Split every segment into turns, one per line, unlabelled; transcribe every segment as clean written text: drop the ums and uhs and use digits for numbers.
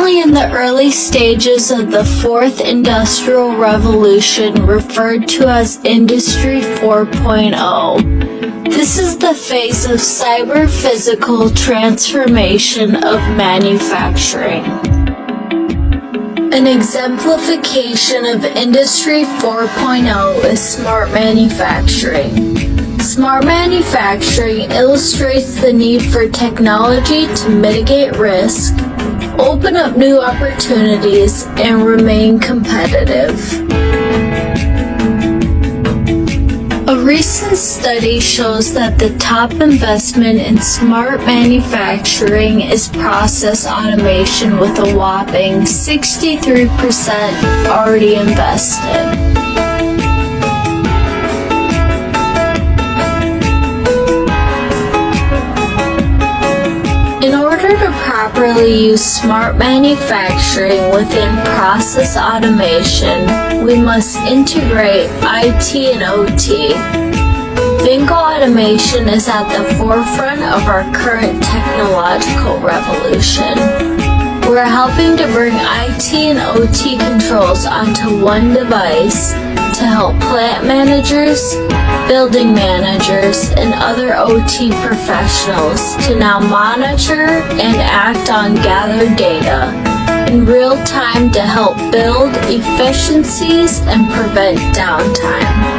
currently in the early stages of the fourth industrial revolution, referred to as Industry 4.0. This is the phase of cyber-physical transformation of manufacturing. An exemplification of Industry 4.0 is smart manufacturing. Smart manufacturing illustrates the need for technology to mitigate risk, open up new opportunities, and remain competitive. A recent study shows that the top investment in smart manufacturing is process automation, with a whopping 63% already invested. In order to properly use smart manufacturing within process automation, we must integrate IT and OT. Finco automation is at the forefront of our current technological revolution. We're helping to bring IT and OT controls onto one device to help plant managers, building managers, and other OT professionals to now monitor and act on gathered data in real time to help build efficiencies and prevent downtime.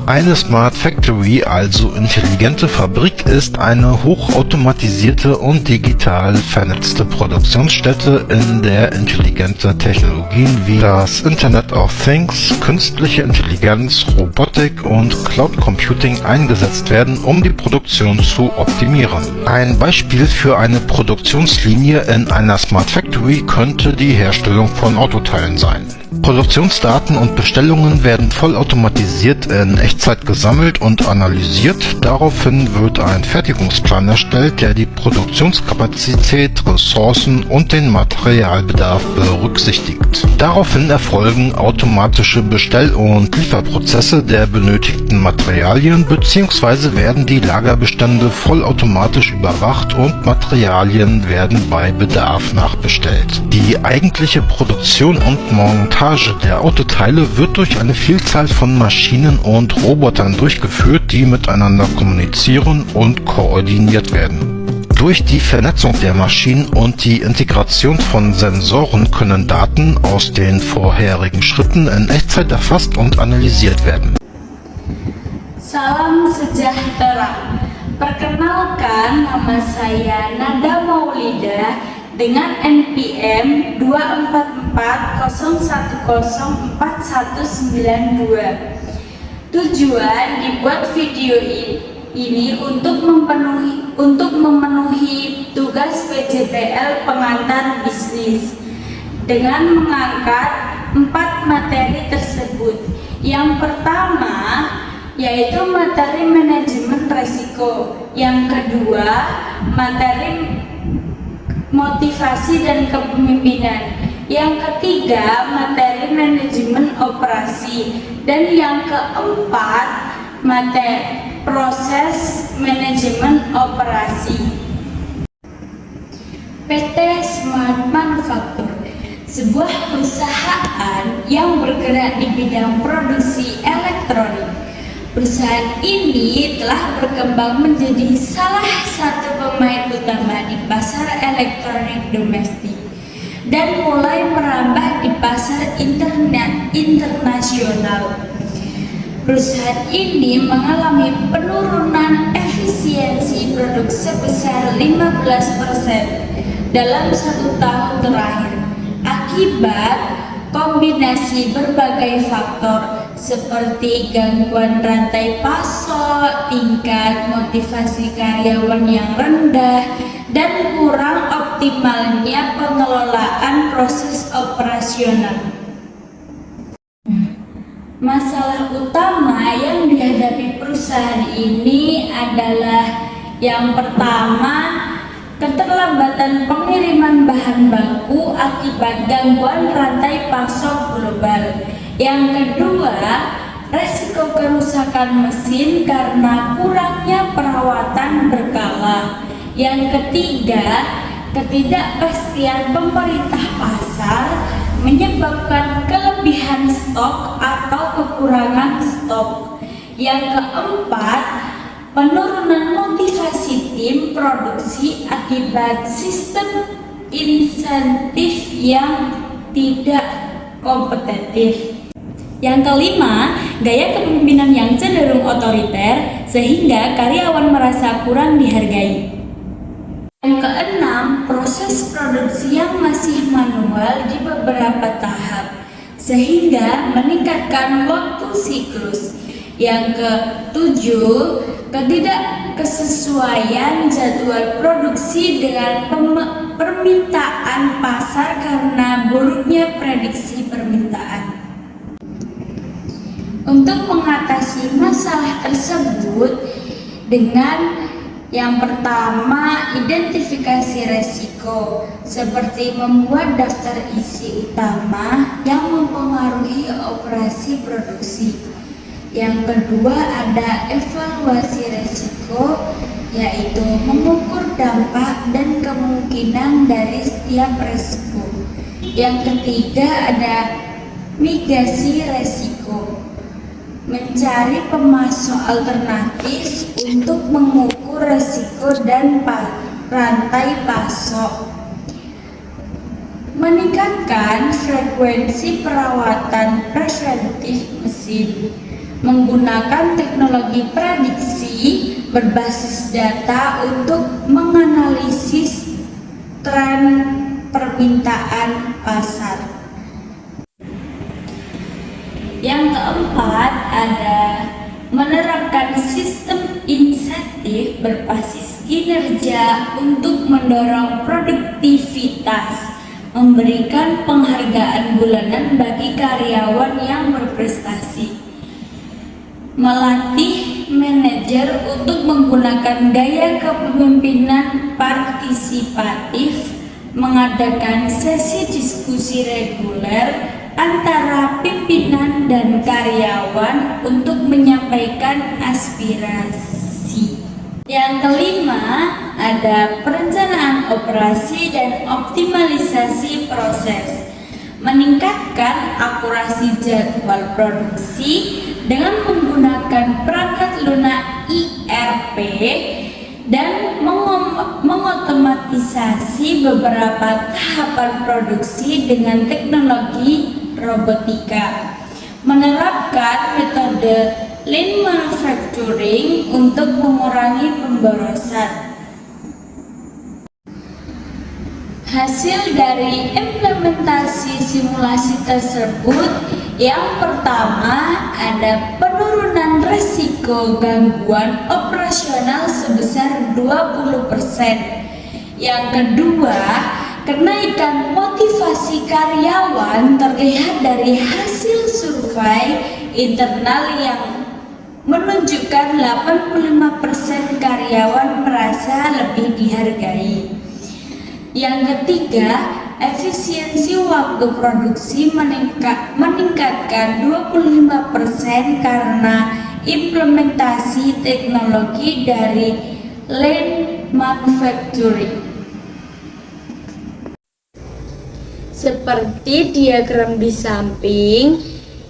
Eine Smart Factory, also intelligente Fabrik, ist eine hochautomatisierte und digital vernetzte Produktionsstätte, in der intelligente Technologien wie das Internet of Things, künstliche Intelligenz, Robotik und Cloud Computing eingesetzt werden, um die Produktion zu optimieren. Ein Beispiel für eine Produktionslinie in einer Smart Factory könnte die Herstellung von Autoteilen sein. Produktionsdaten und Bestellungen werden vollautomatisiert in Echtzeit gesammelt und analysiert. Daraufhin wird ein Fertigungsplan erstellt, der die Produktionskapazität, Ressourcen und den Materialbedarf berücksichtigt. Daraufhin erfolgen automatische Bestell- und Lieferprozesse der benötigten Materialien bzw. werden die Lagerbestände vollautomatisch überwacht und Materialien werden bei Bedarf nachbestellt. Die eigentliche Produktion und Montage der Autoteile wird durch eine Vielzahl von Maschinen und Robotern durchgeführt, die miteinander kommunizieren und koordiniert werden. Durch die Vernetzung der Maschinen und die Integration von Sensoren können Daten aus den vorherigen Schritten in Echtzeit erfasst und analysiert werden.
Salam sejahtera. Perkenalkan, nama saya Nada Maulidah dengan NPM 24401049192. Tujuan dibuat video ini untuk memenuhi tugas PJBL pengantar bisnis dengan mengangkat 4 materi tersebut. Yang pertama yaitu materi manajemen risiko, yang kedua materi motivasi dan kepemimpinan, yang ketiga materi manajemen operasi, dan yang keempat materi proses manajemen operasi. PT Smart Manufaktur, sebuah perusahaan yang bergerak di bidang produksi elektronik. Perusahaan ini telah berkembang menjadi salah satu pemain utama di pasar elektronik domestik dan mulai merambah di pasar internasional. Perusahaan ini mengalami penurunan efisiensi produk sebesar 15% dalam 1 tahun terakhir akibat kombinasi berbagai faktor seperti gangguan rantai pasok, tingkat motivasi karyawan yang rendah, dan kurang optimalnya pengelolaan proses operasional. Masalah utama yang dihadapi perusahaan ini adalah yang pertama, keterlambatan pengiriman bahan baku akibat gangguan rantai pasok global. Yang kedua, resiko kerusakan mesin karena kurangnya perawatan berkala. Yang ketiga, ketidakpastian pemerintah pasar menyebabkan kelebihan stok atau kekurangan stok. Yang keempat, penurunan motivasi tim produksi akibat sistem insentif yang tidak kompetitif. Yang kelima, gaya kepemimpinan yang cenderung otoriter sehingga karyawan merasa kurang dihargai. Yang keenam, proses produksi yang masih manual di beberapa tahap sehingga meningkatkan waktu siklus. Yang ketujuh, ketidaksesuaian jadwal produksi dengan permintaan pasar karena buruknya prediksi permintaan. Untuk mengatasi masalah tersebut dengan yang pertama, identifikasi resiko seperti membuat daftar isi utama yang mempengaruhi operasi produksi. Yang kedua, ada evaluasi resiko, yaitu mengukur dampak dan kemungkinan dari setiap resiko. Yang ketiga, ada mitigasi resiko, mencari pemasok alternatif untuk mengukur resiko dan rantai pasok. Meningkatkan frekuensi perawatan preventif mesin, menggunakan teknologi prediksi berbasis data untuk menganalisis tren permintaan pasar. Yang keempat, ada menerapkan sistem insentif berbasis kinerja untuk mendorong produktivitas, memberikan penghargaan bulanan bagi karyawan yang berprestasi, melatih manajer untuk menggunakan gaya kepemimpinan partisipatif, mengadakan sesi diskusi reguler antara pimpinan dan karyawan untuk menyampaikan aspirasi. Yang kelima, ada perencanaan operasi dan optimalisasi proses, meningkatkan akurasi jadwal produksi dengan menggunakan perangkat lunak ERP dan mengotomatisasi beberapa tahapan produksi dengan teknologi robotika, menerapkan metode lean manufacturing untuk mengurangi pemborosan. Hasil dari implementasi simulasi tersebut, yang pertama ada penurunan risiko gangguan operasional sebesar 20%. Yang kedua, kenaikan motivasi karyawan terlihat dari hasil survei internal yang menunjukkan 85% karyawan merasa lebih dihargai. Yang ketiga, efisiensi waktu produksi meningkatkan 25% karena implementasi teknologi dari lean manufacturing. Seperti diagram di samping,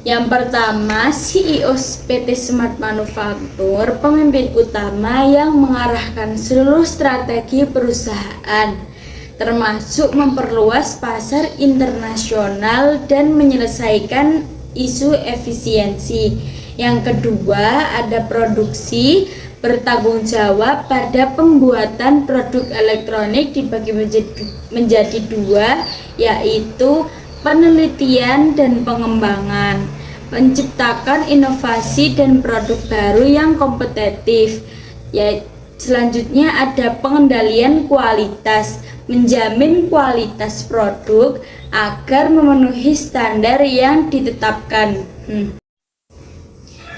yang pertama CEO PT Smart Manufaktur, pemimpin utama yang mengarahkan seluruh strategi perusahaan, termasuk memperluas pasar internasional dan menyelesaikan isu efisiensi. Yang kedua, ada produksi, bertanggung jawab pada pembuatan produk elektronik dibagi menjadi dua, yaitu penelitian dan pengembangan, menciptakan inovasi dan produk baru yang kompetitif. Selanjutnya ada pengendalian kualitas, menjamin kualitas produk agar memenuhi standar yang ditetapkan.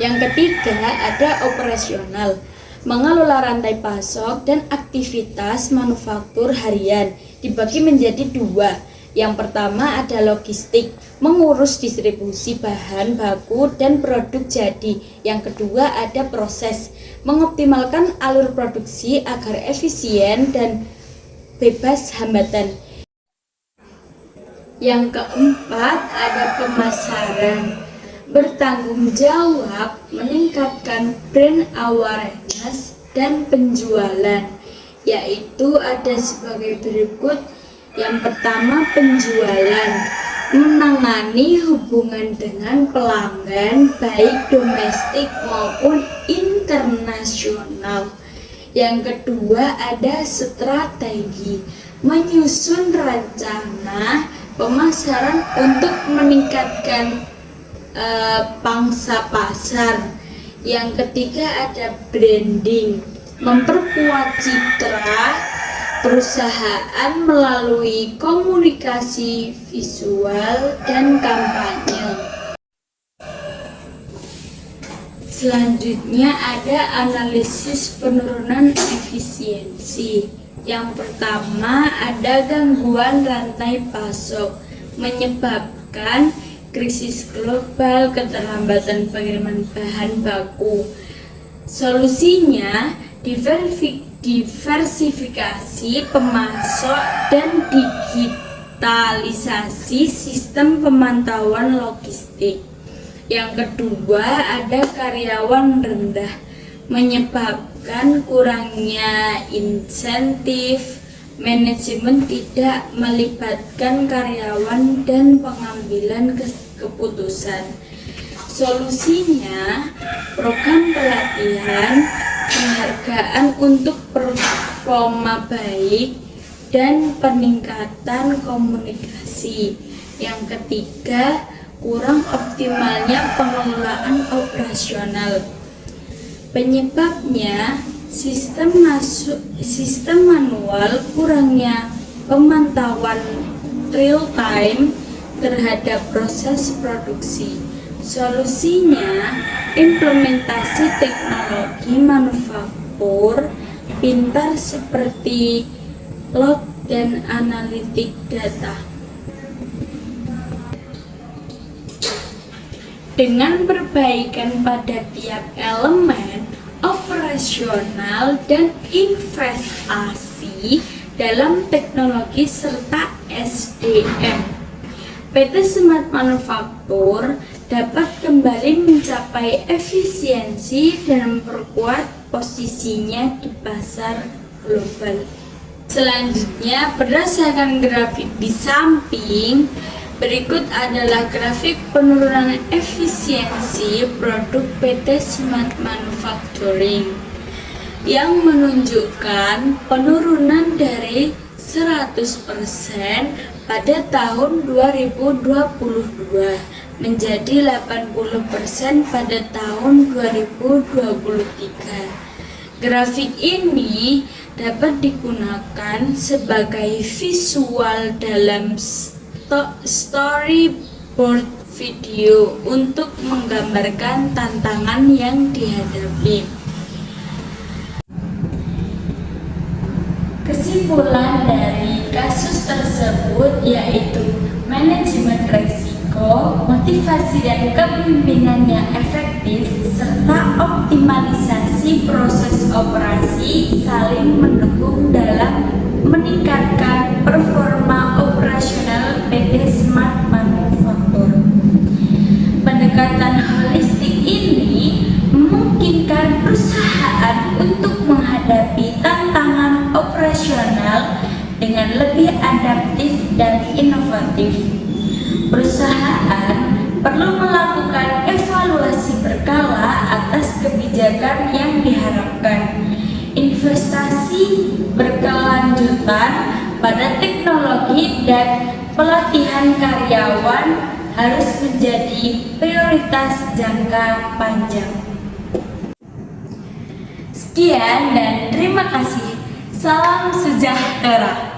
Yang ketiga ada operasional, Mengelola rantai pasok dan aktivitas manufaktur harian dibagi menjadi dua. Yang pertama ada logistik, mengurus distribusi bahan baku dan produk jadi. Yang kedua ada proses, mengoptimalkan alur produksi agar efisien dan bebas hambatan. Yang keempat ada pemasaran, bertanggung jawab meningkatkan brand awareness dan penjualan, yaitu ada sebagai berikut. Yang pertama penjualan, menangani hubungan dengan pelanggan baik domestik maupun internasional. Yang kedua ada strategi, menyusun rencana pemasaran untuk meningkatkan pangsa pasar. Yang ketiga ada branding, memperkuat citra perusahaan melalui komunikasi visual dan kampanye. Selanjutnya ada analisis penurunan efisiensi. Yang pertama ada gangguan rantai pasok, menyebabkan krisis global, keterlambatan pengiriman bahan baku. Solusinya diversifikasi pemasok dan digitalisasi sistem pemantauan logistik. Yang kedua ada karyawan rendah, menyebabkan kurangnya insentif. Manajemen tidak melibatkan karyawan dan pengambilan keputusan. Solusinya program pelatihan, penghargaan untuk performa baik, dan peningkatan komunikasi. Yang ketiga, kurang optimalnya pengelolaan operasional. Penyebabnya sistem manual, kurangnya pemantauan real time terhadap proses produksi. Solusinya implementasi teknologi manufaktur pintar seperti log dan analitik data. Dengan perbaikan pada tiap elemen operasional dan investasi dalam teknologi serta SDM, PT Smart Manufaktur dapat kembali mencapai efisiensi dan memperkuat posisinya di pasar global. Selanjutnya, berdasarkan grafik di samping, berikut adalah grafik penurunan efisiensi produk PT Smart Manufacturing yang menunjukkan penurunan dari 100% pada tahun 2022 menjadi 80% pada tahun 2023. Grafik ini dapat digunakan sebagai visual dalam storyboard video untuk menggambarkan tantangan yang dihadapi. Kesimpulan dari kasus tersebut yaitu manajemen risiko, motivasi dan kepemimpinan yang efektif, serta optimalisasi proses operasi saling mendukung dalam meningkatkan performa operasional PT Smart Manufaktur. Pendekatan holistik ini memungkinkan perusahaan untuk menghadapi tantangan operasional dengan lebih adaptif dan inovatif. Perusahaan perlu melakukan evaluasi berkala atas kebijakan yang diharapkan. Investasi berkelanjutan pada teknologi dan pelatihan karyawan harus menjadi prioritas jangka panjang. Sekian dan terima kasih. Salam sejahtera.